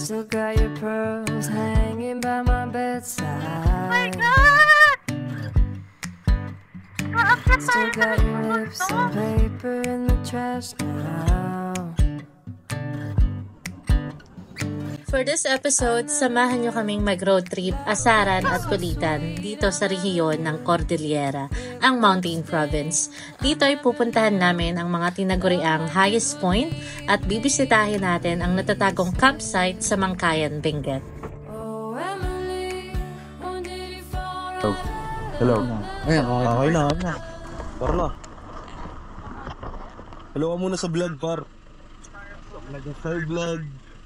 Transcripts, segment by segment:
Still got your pearls hanging by my bedside. Oh my God! Still got your lips and paper in the trash now. For this episode, samahan nyo kaming mag-road trip, asaran at kulitan dito sa rehiyon ng Cordillera, ang Mountain Province. Dito ay pupuntahan namin ang mga tinaguriang highest point at bibisitahin natin ang natatagong campsite sa Mangkayan, Benguet. Oh, Emily, when did you fall? Hello. Ayan, okay na. Par na. Hello ka muna sa vlog, par. Hi, vlog.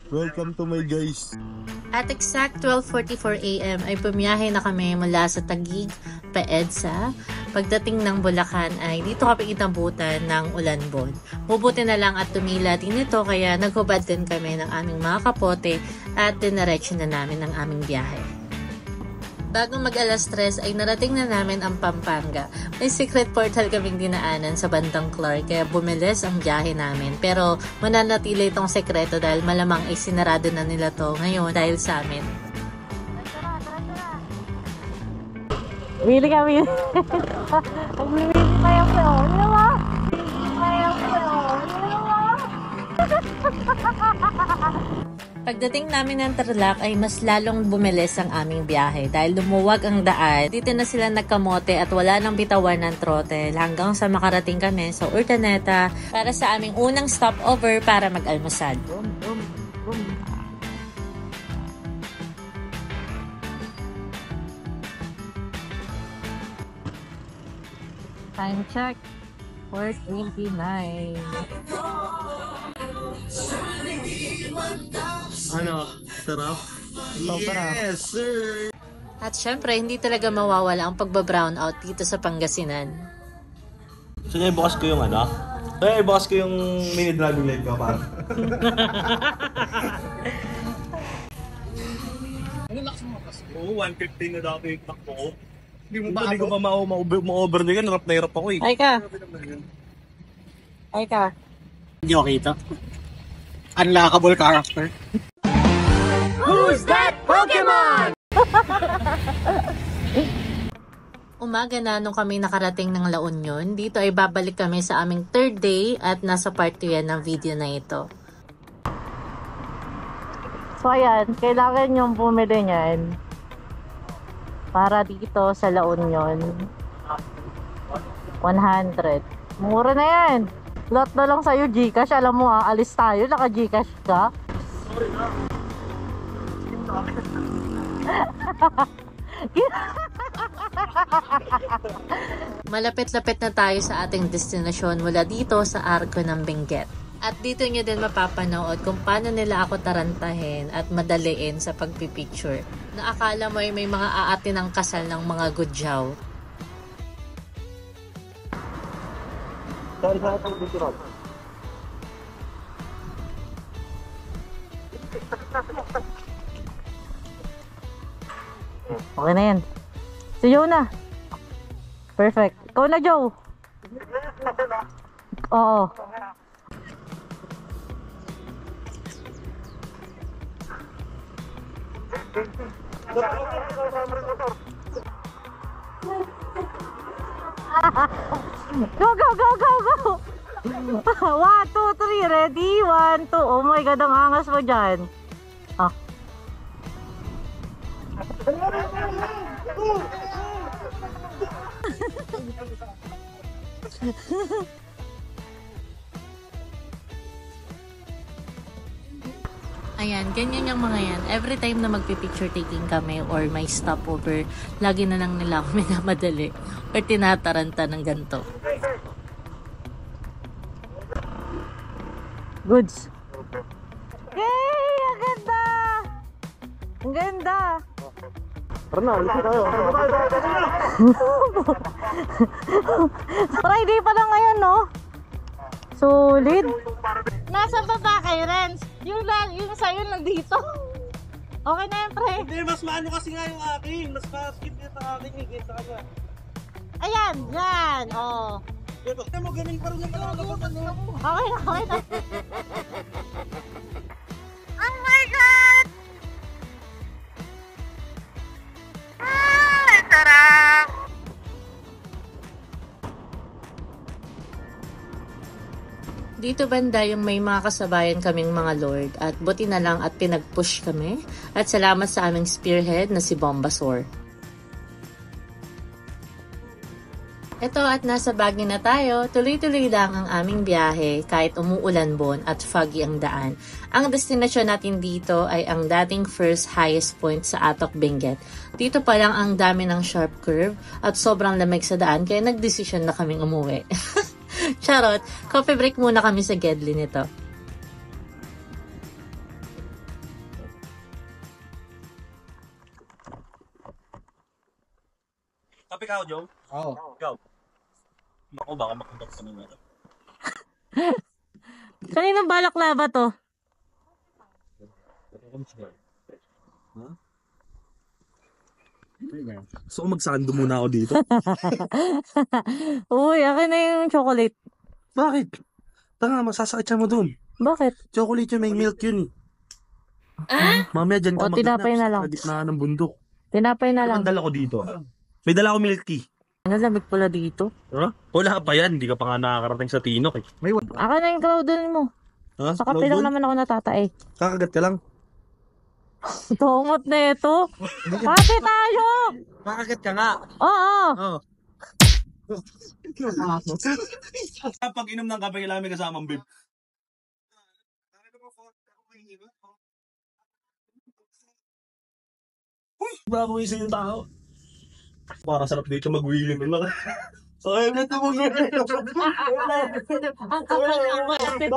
Welcome to my guys. At exact 12:44 AM ay bumiyahe na kami mula sa Taguig, Paedsa. Pagdating ng Bulacan ay dito kami inabutan ng Ulanbon. Mabuti na lang at tumila din ito kaya naghubad din kami ng aming mga kapote at dinaretso na namin ang aming biyahe. Bago mag-alas 3 ay narating na namin ang Pampanga. May secret portal kaming dinaanan sa bandang Clark kaya bumilis ang biyahe namin. Pero mananatili itong sekreto dahil malamang ay sinarado na nila to ngayon dahil sa amin. Wili kami. Wili tayo po. Pagdating namin ng Tarlac ay mas lalong bumilis ang aming biyahe dahil lumuwag ang daan. Dito na sila nagkamote at wala nang bitawan ng throttle hanggang sa makarating kami sa Urdaneta para sa aming unang stopover para mag-almusal. Time check. 4:29. Ano? Sarap? Yes, sir! At syempre, hindi talaga mawawala ang pagba-brown out dito sa Pangasinan. So, bukas ko yung ano? Bukas ko yung mini driving light ko, par. Ano lakas mo kasi? Oo, 115 na dati yung takbo ko. Hindi ko pa ma-overnigan, narap na hirap ako eh. Ay ka. Hindi ko kita. Unlockable character. Who's that Pokemon? Umaga na nung kami nakarating ng La Union, dito ay babalik kami sa aming third day at nasa part 2 yan ng video na ito. So ayan, kailangan yung bumili niyan para dito sa La Union. 100. Mura na yan. Lot na lang sa'yo Gcash. Alam mo alis tayo, naka Gcash ka. Sorry na. Malapit-lapit na tayo sa ating destinasyon mula dito sa Arco ng Benguet. At dito nyo din mapapanood kung paano nila ako tarantahin at madaliin sa pagpipicture. Naakala mo ay may mga aatin ng kasal ng mga gudyaw. Saan sa itong bitirap? Okay na yan. Si Joe na. Perfect. Ikaw na, Joe. Oo. Go, go, go, go, go! 1, 2, 3, ready? 1, 2. Oh my God, ang angas mo dyan. Ah. Ayan, ganyan yung mga yan. Every time na magpipicture taking kami or may stopover, lagi na lang nila ako minamadali or tinataranta ng ganito. Goods. Yay! Ang ganda! Ang ganda! Tara na, alis tayo. Friday pa lang ngayon, no? Solid. Nasa baba kay Renz. Yung sa'yo nandito. Okay na yan, pre. Hindi, mas maano kasi nga yung akin. Mas ma-skip niya sa akin eh, sa kanya. Ayan, yan. Oh. Kaya mo ganun pa rin yung kalalaban mo. Okay na, okay na. Oh my God! Dito banda yung may mga kasabayan kaming mga lord at buti na lang at pinag-push kami at salamat sa aming spearhead na si Bombasaur. Ito at nasa Baguio na tayo, tuloy-tuloy lang ang aming biyahe kahit umuulan-bon at foggy ang daan. Ang destinasyon natin dito ay ang dating first highest point sa Atok Benguet. Dito pa lang ang dami ng sharp curve at sobrang lamig sa daan kaya nagdesisyon na kaming umuwi. Charot, coffee break muna kami sa Gedli nito. Kape ka ako, Joe? Oo. Ikaw? Ako, baka makundak sa mga. Kaninong balaklava to? So, magsando muna ako dito? Uy, akin na yung chocolate. Bakit? Tanga, masasakit siya mo dun. Bakit? Chocolate yun, may milk yun. Mamaya dyan ka O, tinapay na lang. Sa gitna ng bundok. Tinapay na lang. Ang dala ko dito. May dala ko milk tea. Ang lamig pala dito. Huh? Wala pa yan. Hindi ka pa nga nakakarating sa Tinok eh. Akin na yung crowdon mo. Ha? Sa kape lang naman ako natatae. Kakagat ka lang. Tungot na ito. Kape tayo! Makagat ka nga. Oo! Oo. Pag inom ng kape, kailangan may kasamang bib. Uy! Bago isa yung tao. Parang sarap dito mag-wheeling lang. Ay, na ito mag-wheeling. Ang kapal ng kape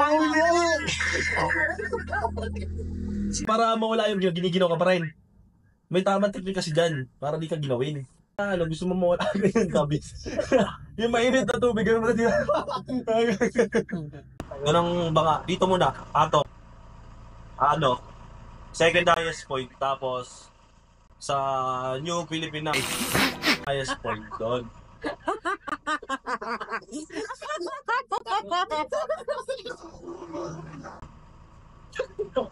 Para mawala yung giniginaw ka pa rin. May tamang technique kasi dyan. Para di ka ginawin. Ano, gusto mo mawala ka yung tabis. Yung mainit na tubig, gano'n mo na dito. Ganang baka, dito muna, ato. Ano, second highest point, tapos sa New Philippine highest point doon.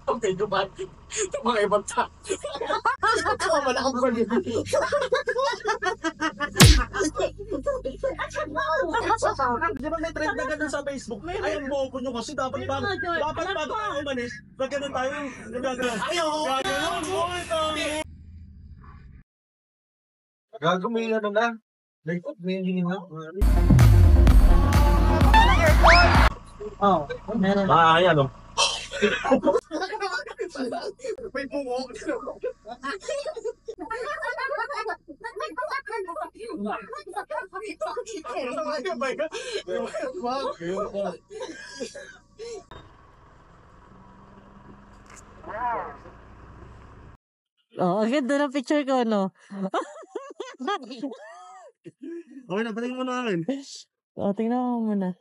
Okay, dumati. Ito mga ibang ta. Wala akong balik. Di ba may trend na ganun sa Facebook? Ay, ang buo ko nyo kasi dapat bago tayo umalis, na ganun tayo. Gagawin ano na. Like, may hindi na. Oo, meron. Ayan o. May bungo. Oo, ang ganda ng picture ko, no? Okay na, patingin mo na akin. O, tingnan mo muna.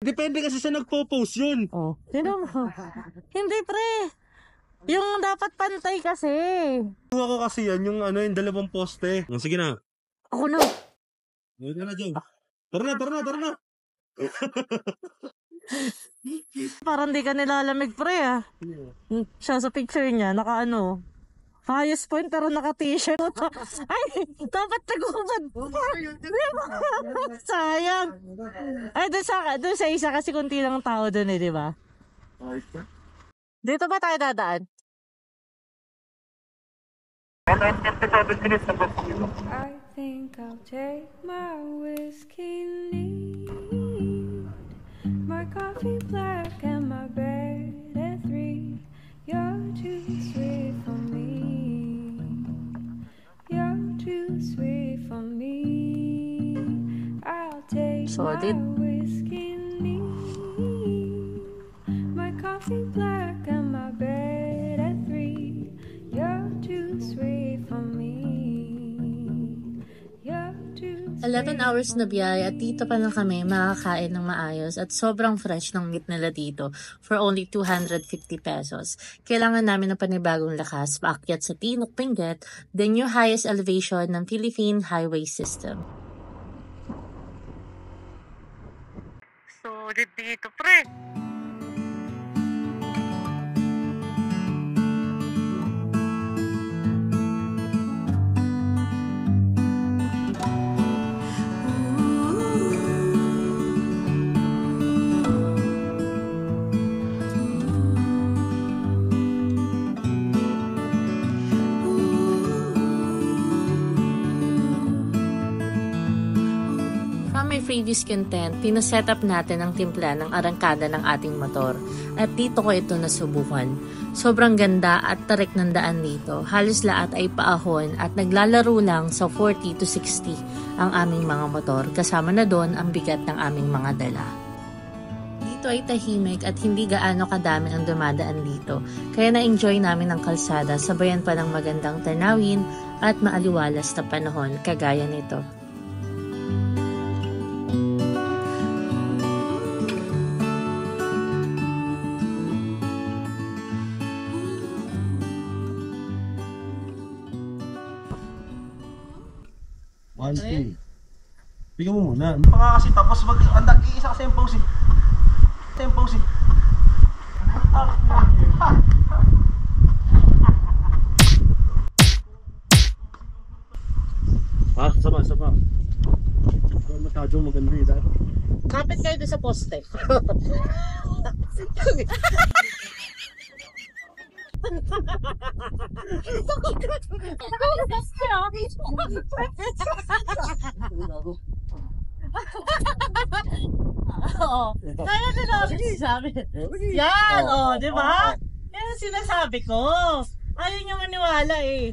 Depende kasi sa nagpo-post yun. Oh, tingnan mo. Hindi, pre. Yung dapat pantay kasi. Ako kasi yan, yung ano, yung dalawang poste. Sige na. Ako na. Huwag na, Joe. Tara na. Parang di ka nilalamig, pre, ah. Siya sa picture niya, naka ano. Highest point pero naka-t-shirt. Ay, dapat nagubad. Sayang. Ay, doon sa isa kasi kunti lang tao doon eh, di ba? Dito ba tayo dadaan? I think I'll take my whiskey neat, my coffee black and my bed at 3. You're too sweet for me. You're too sweet for me. I'll take Solid. my whiskey neat, my coffee black and my bed at 3. You're too sweet for me. You're too 11 hours na biyahe at dito pa lang kami makakain ng maayos at sobrang fresh ng meat nila dito for only 250 pesos. Kailangan namin ng panibagong lakas paakyat sa Tinok Benguet, the new highest elevation ng Philippine highway system. So, dito, pre. may previous content, pinaset up natin ang timpla ng arangkada ng ating motor. At dito ko ito nasubukan. Sobrang ganda at tarik ng daan dito. Halos lahat ay paahon at naglalaro lang sa 40 to 60 ang aming mga motor. Kasama na doon ang bigat ng aming mga dala. Dito ay tahimik at hindi gaano kadami ang dumadaan dito. Kaya na-enjoy namin ang kalsada, sabayan pa ng magandang tanawin at maaliwalas na panahon kagaya nito. One, two. Bigyan mo muna. Baka kasi tapos iisa kasi yung pose eh. Ito yung pose eh. Sama. Ito matadyong maganda eh. Kapit kayo doon sa poste. Oo. Kaya din namin sinasabi. Yan, di ba? Yan ang sinasabi ko. Ayaw niyo maniwala eh.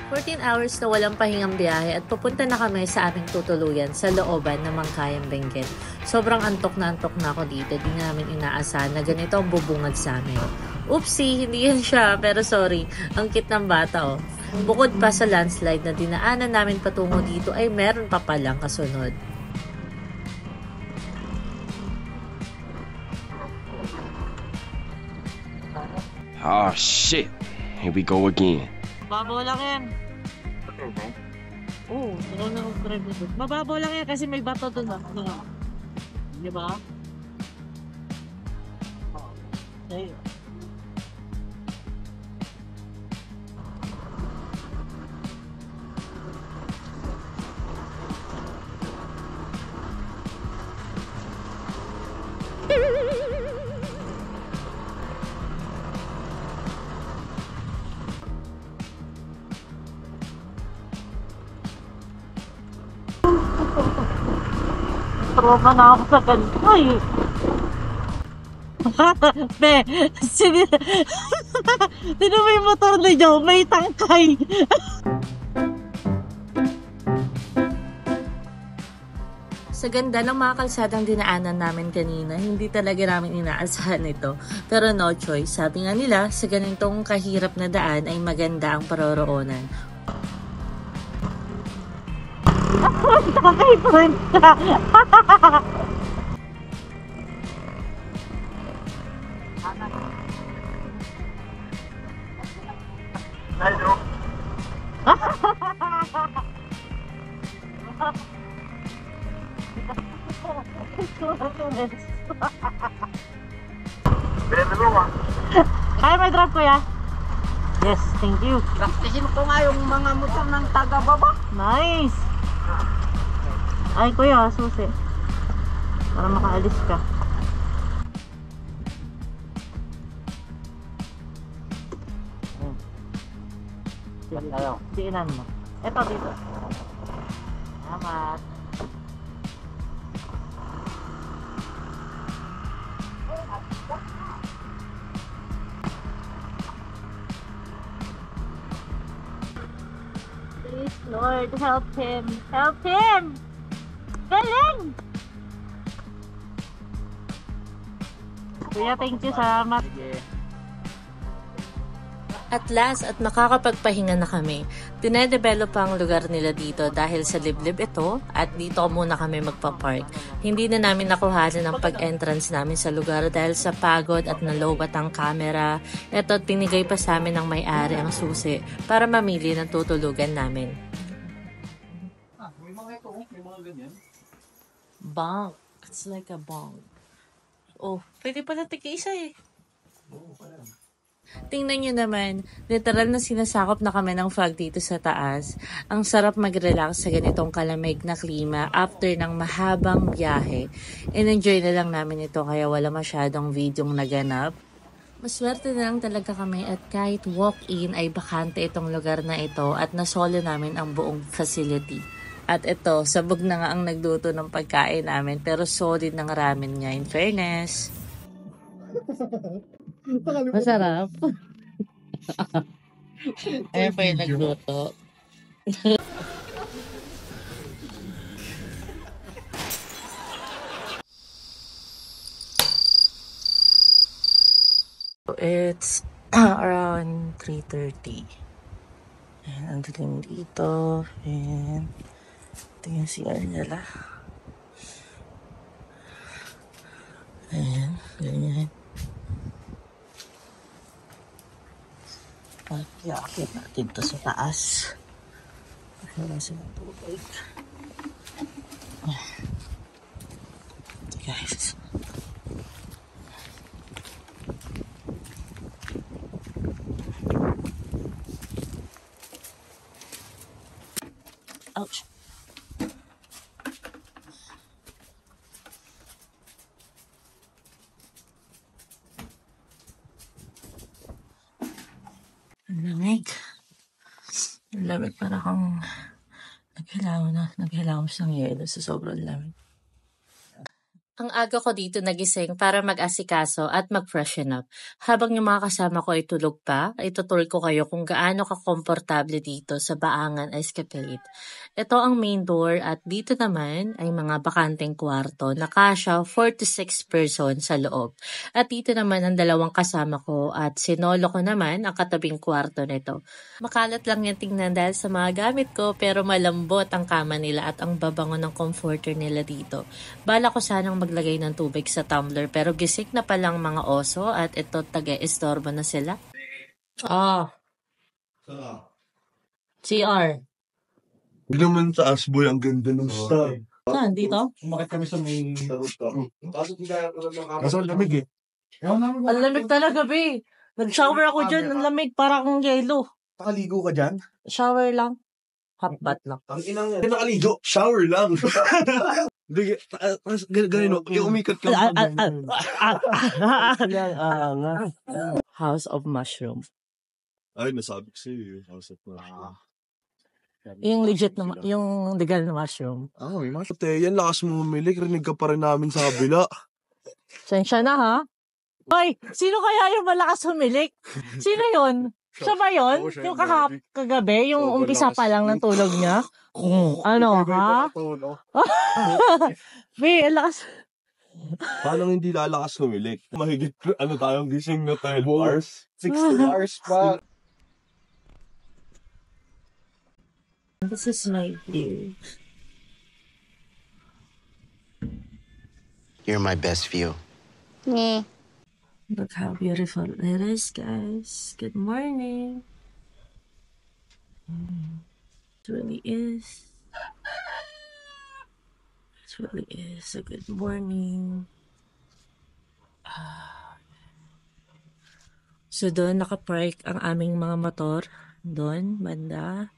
$14 hours na walang pahingang biyahe at pupunta na kami sa aming tutuluyan sa looban ng Mangkayang Benguet. Sobrang antok na ako dito. Di namin inaasahan na ganito ang bubungad sa amin. Oopsie, hindi yan siya. Pero sorry, ang cute ng bata oh. Bukod pa sa landslide na dinaanan namin patungo dito ay meron pa palang kasunod. Oh shit, here we go again. Mababaw lang yan. Oo, mababaw lang yan kasi may bato doon. Di ba? Ayun. Tropa na ako sa ganito eh. Be, sino mo yung motor na Joe? May tangkay. Sa ganda ng mga kalsadang dinaanan namin kanina, hindi talaga namin inaasahan ito. Pero no choice, sabi nga nila, sa ganitong kahirap na daan ay maganda ang paroroonan. Tangkay pa rin siya. Kaya may drop kuya? Yes, thank you. Praktisin ko nga yung mga motor ng taga-baba. Nice! Ay kuya, susi. Para makaalis ka. Diinan mo. Eto dito. Salamat. Please, Lord, help him. Help him! Galing! Kuya, thank you. Salamat. At last, at makakapagpahinga na kami. Dinedevelop ang lugar nila dito dahil sa liblib ito at dito muna kami magpa-park. Hindi na namin nakuhanan ang pag-entrance namin sa lugar dahil sa pagod at nalobat ang camera. Ito at pinigay pa sa amin ng may-ari ang susi para mamili ng tutulugan namin. May mga ito, may mga ganyan. Bunk. It's like a bunk. Oh, pwede pala tig-isa eh. Oo, pala. Tingnan nyo naman, literal na sinasakop na kami ng fog dito sa taas. Ang sarap mag-relax sa ganitong kalamig na klima after ng mahabang biyahe. In-enjoy na lang namin ito kaya wala masyadong videong naganap. Maswerte na lang talaga kami at kahit walk-in ay bakante itong lugar na ito at nasolo namin ang buong facility. At ito, sabog na nga ang nagluto ng pagkain namin pero solid ng ramen niya in fairness. Masarap. Ayan pa yung nagluto. It's around 3:30. Ayan, ang dilim dito. Ayan. Ito yung CR nila. Ayan, ganyan. At yakit natin ito sa taas. Wala silang tubig. Ito guys. Ouch. Ang lamig. Ang lamig para kang naghilamos ng yelo sa sobrang lamig. Ang aga ko dito nagising para mag-asikaso at mag-freshen up. Habang yung mga kasama ko ay tulog pa, ay tutur ko kayo kung gaano ka-komportable dito sa Baangan Escapade. Ito ang main door at dito naman ay mga bakanteng kwarto na kasya 4 to 6 person sa loob. At dito naman ang dalawang kasama ko at sinolo ko naman ang katabing kwarto nito. Makalat lang yan tingnan dahil sa mga gamit ko pero malambot ang kama nila at ang babango ng comforter nila dito. Bala ko sanang maglagay ng tubig sa tumbler pero gising na palang mga oso at ito taga-estorbo na sila. CR. Hindi naman taas, boy. Ang ganda ng star. Saan? Dito? Umakit kami sa may... Kaso ang lamig eh. Ang lamig talaga, be. Nag-shower ako dyan. Ang lamig. Para akong yelo. Nakaligo ka dyan? Shower lang. Hot bath lang. Ang inang yan. Nakaligo? Shower lang. Hindi, ganun, yung umikat ka. House of Mushroom. Ay, nasabi ko sa'yo. House of Mushroom. Yung legit na, yung legal na mushroom. May mushroom. Yan, lakas mo umilik. Rinig ka pa rin namin sa kabila. Sensya na, ha? Hoy, sino kaya yung malakas humilik? Sino yun? Siya ba yun? Yung kagabi? Yung umpisa pa lang ng tulog niya? Ano, ha? Be, lakas. Paano hindi lalakas humilik? Mahigit, tayong gising na 12 hours? 16 hours pa. This is my view. You're my best view. Look how beautiful it is, guys. Good morning. It really is. It really is a good morning. So doon nakapark ang aming mga motor. Doon, banda.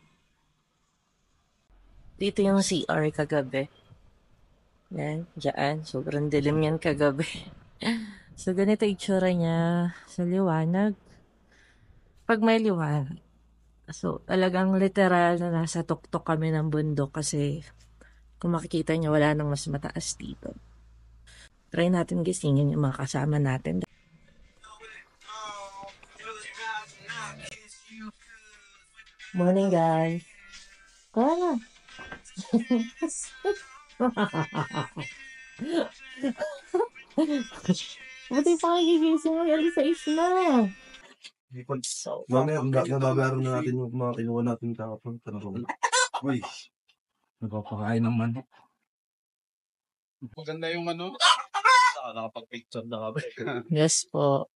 Dito yung CR kagabi. Yan, dyan. Sobrang dilim yan kagabi. So, ganito itsura niya sa liwanag. Pag may liwanag. So, talagang literal na nasa tuktok kami ng bundok kasi kung makikita niyo, wala nang mas mataas dito. Try natin gisingin yung mga kasama natin. Morning, guys. Kaya na. Buti pa kagigising mo, alas 6 na. Mamaya, nababayaran na natin yung mga kinuha natin kahapon. Uy, nagpapakain ng manok. Maganda yung ano. Nakapag-picture na kami. Yes po.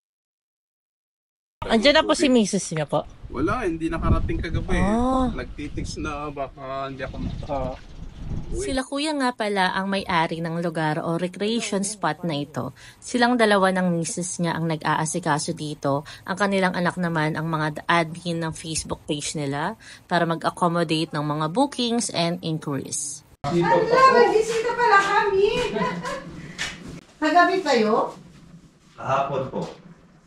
Andiyan na po si Mrs. niya po. Wala, hindi nakarating kagabi. Ah. Nagtitiks na baka hindi ako Sila kuya nga pala ang may-ari ng lugar o recreation spot na ito. Silang dalawa ng misis niya ang nag-aasikaso dito. Ang kanilang anak naman ang mga admin ng Facebook page nila para mag-accommodate ng mga bookings and inquiries. Mag-bisita pala kami. Kagabi kayo? Kahapon po.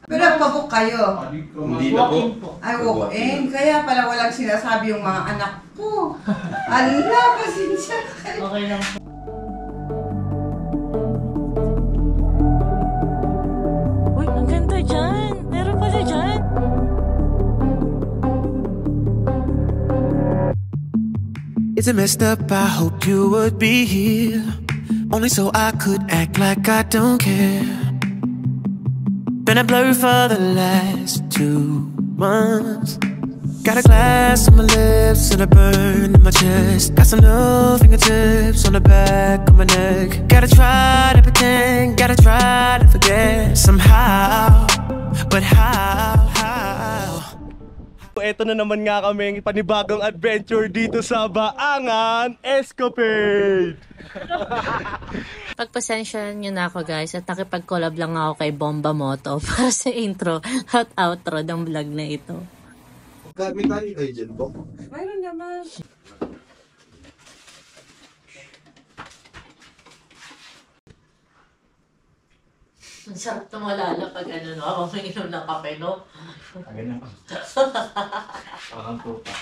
Pero pabuk kayo. Hindi na po. Ay, walk-in. Kaya pala walang sinasabi yung mga anak ko. Ala, pasensya kayo. Okay lang. Uy, ang ganda dyan. Meron pala dyan. Is it messed up? I hope you would be here. Only so I could act like I don't care. Been a blur for the last 2 months. Got a glass on my lips and a burn in my chest. Got some new fingertips on the back of my neck. Gotta try to pretend, gotta try to forget somehow. But how? Ito na naman nga kaming panibagong adventure dito sa Baangan Escapade! Pagpasensya nyo na ako guys at nakipag-collab lang ako kay Bomba Moto para sa intro at outro ng vlog na ito. May tali kayo dyan po? Mayroon naman. Ang sarap tumalala pag ano no, ako may inom ng kape no. Ganyan. Parang tupa.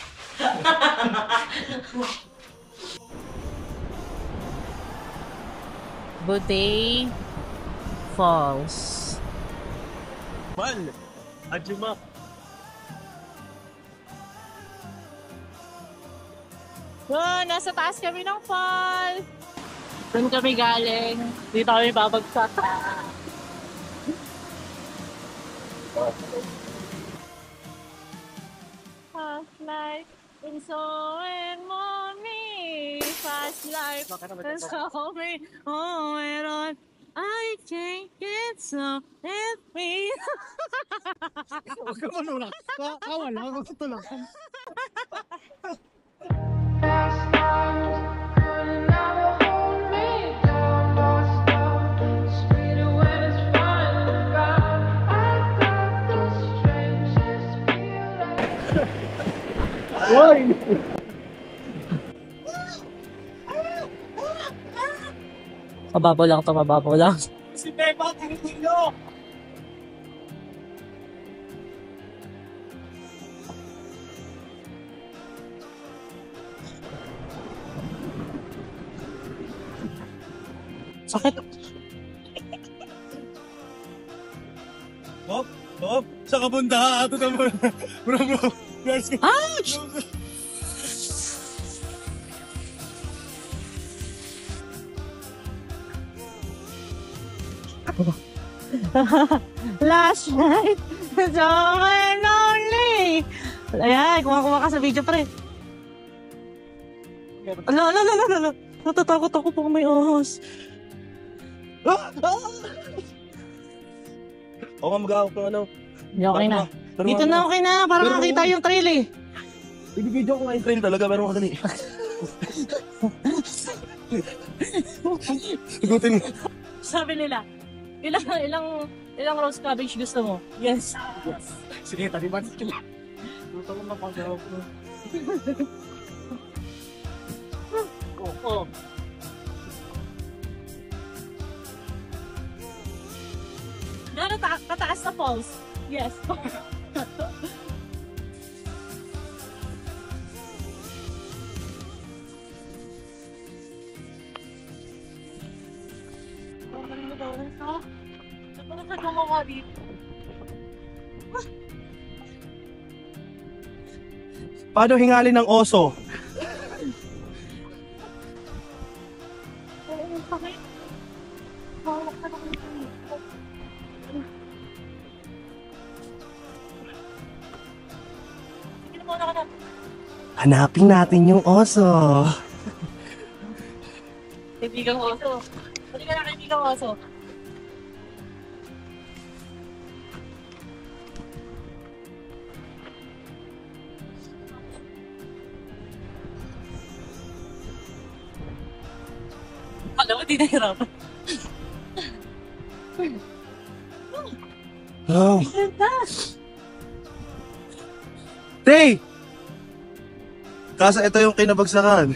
Buday Falls. Mal! Ajima! Nasa taas kami ng fall. Doon kami galing. Dito kami babagsak. Fast life in so and mommy. Fast life in so me. Oh, and on. I can't get so happy. Huwag ka manulak. Kawala, huwag tutulakan. Why? Mababaw lang to, mababaw lang. Si Pepa, tinitin nyo! Sakit. Bob? Bob? Sa kabunda, ato na mo. Bro. Ouch! Last night, so lonely. Ayan, kuha ka sa video pre. Ala. Natatakot ako pag may ahas. Oo nga mag-aawak ng ano. Okay na. Dito na okay na, para makita yung trail eh. Ibibidyo ko nga yung trail talaga, pero madali. Sigutin mo. Sabi nila, ilang roast cabbage gusto mo? Yes. Sige, taliban sila. Luto mo na pag-aawak mo. Oo. Gano'n kataas na falls? Yes. Paano hingali ng oso? Hanapin natin yung oso. Kaibigang oso. Pwede ka na kaibigang oso. Alam mo, di nahirapan. Oh. Tay! Kasa ito yung kinabagsakan.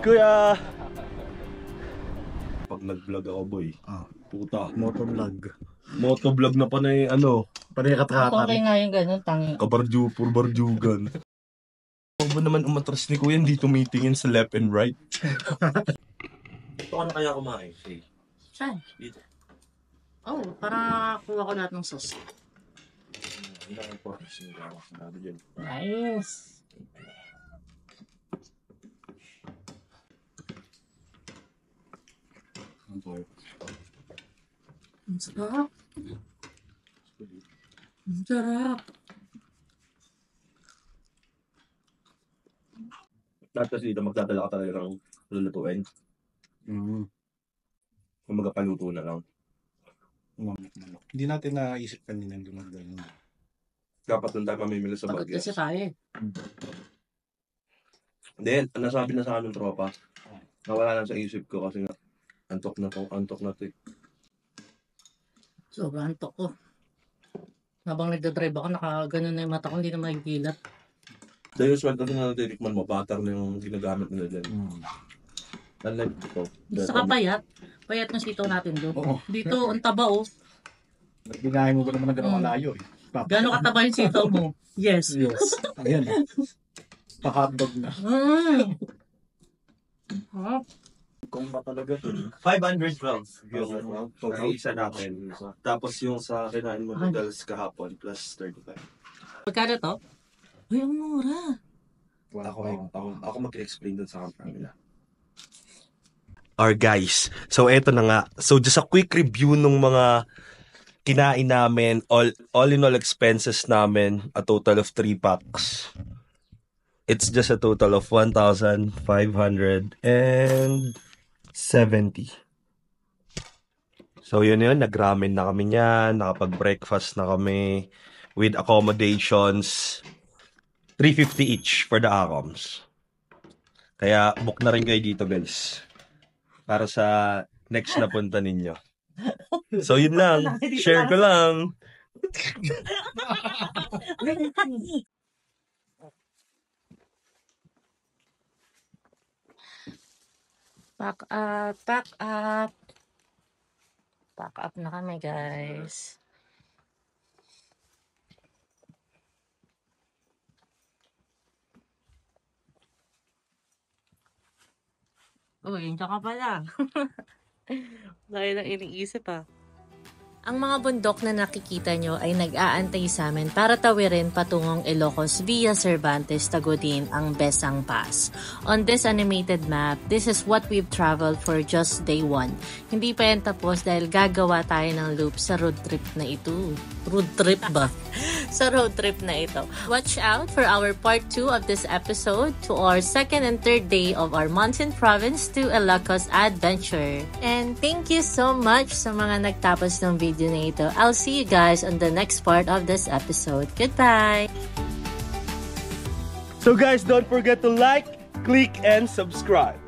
Kuya! Pag nag-vlog ako, boy. Puta. Motovlog na panay, panay katrakan. Okay nga yung ganun, tangi. Barjugan. Huwag ba naman umatras ni Kuya, hindi tumitingin sa left and right? Ito ka na kaya kumain? Sige. Saan? Dito. Oh, para kuha ko lahat ng sauce. Nice. Ang sarap. Ang sarap. Tapos dito magdadala ka talaga ng lulutuin. Kung magapaluto na lang. Hindi natin naisip kanina yung dumagdala. Dapat nung tayo mamimili sa Pagod Baguio. kasi tayo. Then, nasabi na sa aming tropa, nawala lang sa isip ko kasi nga, antok na to eh. Sobrang antok ko. Habang nagdadrive ako, nakaganon na yung mata ko, hindi na mahigilat. The usual kasi na natitikman mo, butter na yung ginagamit nila dyan. Unlike ito. Saka payat. Payat ng sitaw natin doon. Dito, ang taba oh. Binahin mo ba naman ng gano'ng malayo eh? Gano'ng kataba yung sitaw mo? Yes. Ayan. Pa-hotdog na. Kung ba talaga 512 yung isa natin. Tapos yung sa kinain mo noodles kahapon plus 35. Pagkano to? Uy, ang mura. Ako mag-explain dun sa camera nila. Or guys, so eto na nga. So just a quick review ng mga kinain namin, all in all expenses namin, a total of 3 packs. It's just a total of 1,570. So yun, nag-ramen na kami niyan, nakapag-breakfast na kami with accommodations. 350 each for the ACOMs. Kaya book na rin kayo dito guys. Para sa next na punta ninyo. So yun lang. Share ko lang. Pack up, pack up. Pack up na kami guys. Uy, ka pala. Dahil lang iniisip ah. Ang mga bundok na nakikita nyo ay nag-aantay sa amin para tawirin patungong Ilocos via Cervantes, Tagudin ang Besang Pass. On this animated map, this is what we've traveled for just day 1. Hindi pa yan tapos dahil gagawa tayo ng loop sa road trip na ito. Road trip ba? Sa road trip na ito. Watch out for our part 2 of this episode to our second and third day of our mountain province to Ilocos adventure. And thank you so much sa mga nagtapos ng video na ito. I'll see you guys on the next part of this episode. Goodbye! So guys, don't forget to like, click, and subscribe.